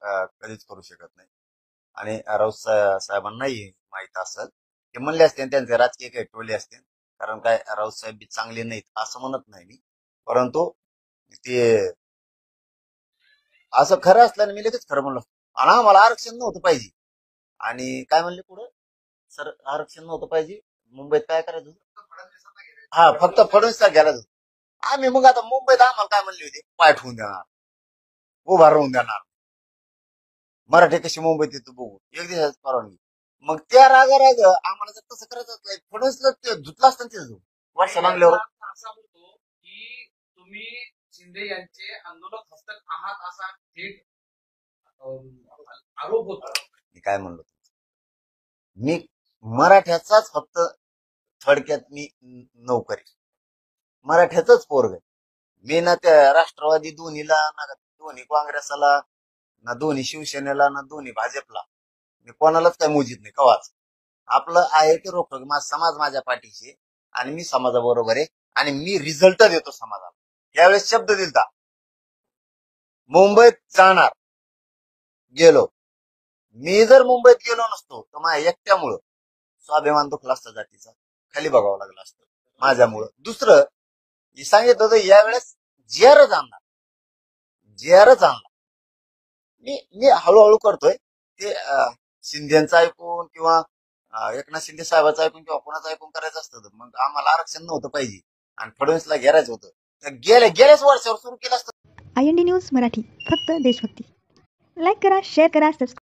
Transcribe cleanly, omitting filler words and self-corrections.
कधीच करू शकत नाही. आणि राऊत साहेबांनाही माहित असेल, ते म्हणले असते त्यांचे राजकीय काही टोले असते. कारण काय राऊत साहेब बी चांगले नाहीत असं म्हणत नाही मी, परंतु ते असं खरं असल्याने मी लगेच खरं म्हणलो. आणि आम्हाला आरक्षण नव्हतं पाहिजे. आणि काय म्हणले पुढे, सर आरक्षण नव्हतं पाहिजे, मुंबईत काय करायचं होतं? हा, फक्त फडणवीसला घ्यायला होतं. आम्ही मग आता मुंबईत आम्हाला काय म्हणले होते, पाय ठेवून देणार, उभा राहून देणार, मराठी कशी मुंबईत येतो बघू, एक दिवसाची परवानगी. मग त्या राग आम्हाला जर तसं करायचं असलं फडणवीसला ते धुतलं असतं ना तिथं वर्ष लागल्यावर. असा म्हणतो की तुम्ही शिंदे यांचे आंदोलक हस्तक आहात असा थेट आरोप होता. मी काय म्हणलो, मी मराठ्याचाच फक्त थडक्यात मी नोकरी, मराठ्याच पोरग. मी ना त्या राष्ट्रवादी दोन्हीला, ना दोन्ही काँग्रेसला, ना दोन्ही शिवसेनेला, ना दोन्ही भाजपला मी कोणालाच काय मोजित नाही कवाच. आपलं आहे ते रोखतो की माझा समाज माझ्या पाठीशी आहे आणि मी समाजाबरोबर आहे आणि मी रिझल्ट देतो समाजाला. यावेळेस शब्द दिलता, मुंबईत जाणार, गेलो. मी जर मुंबईत गेलो नसतो तर माझ्या एकट्यामुळं स्वाभिमान दुखला असता जातीचा, खाली बघावं लागलं असतं माझ्यामुळं. दुसरं सांगितलं होतं यावेळेस जेरच आणणार, जेरच आणणार. मी मी हळूहळू करतोय ते. शिंदेचं ऐकून किंवा एकनाथ शिंदे साहेबाचं ऐकून किंवा कोणाचं ऐकून करायचं असतं तर मग आम्हाला आरक्षण नव्हतं पाहिजे आणि फडणवीसला घेरायचं होतं तर गेल्याच वर्षावर सुरू केलं असतं. IND न्यूज मराठी, फक्त देशभक्ती. लाईक करा, शेअर करा, सबस्क्राईब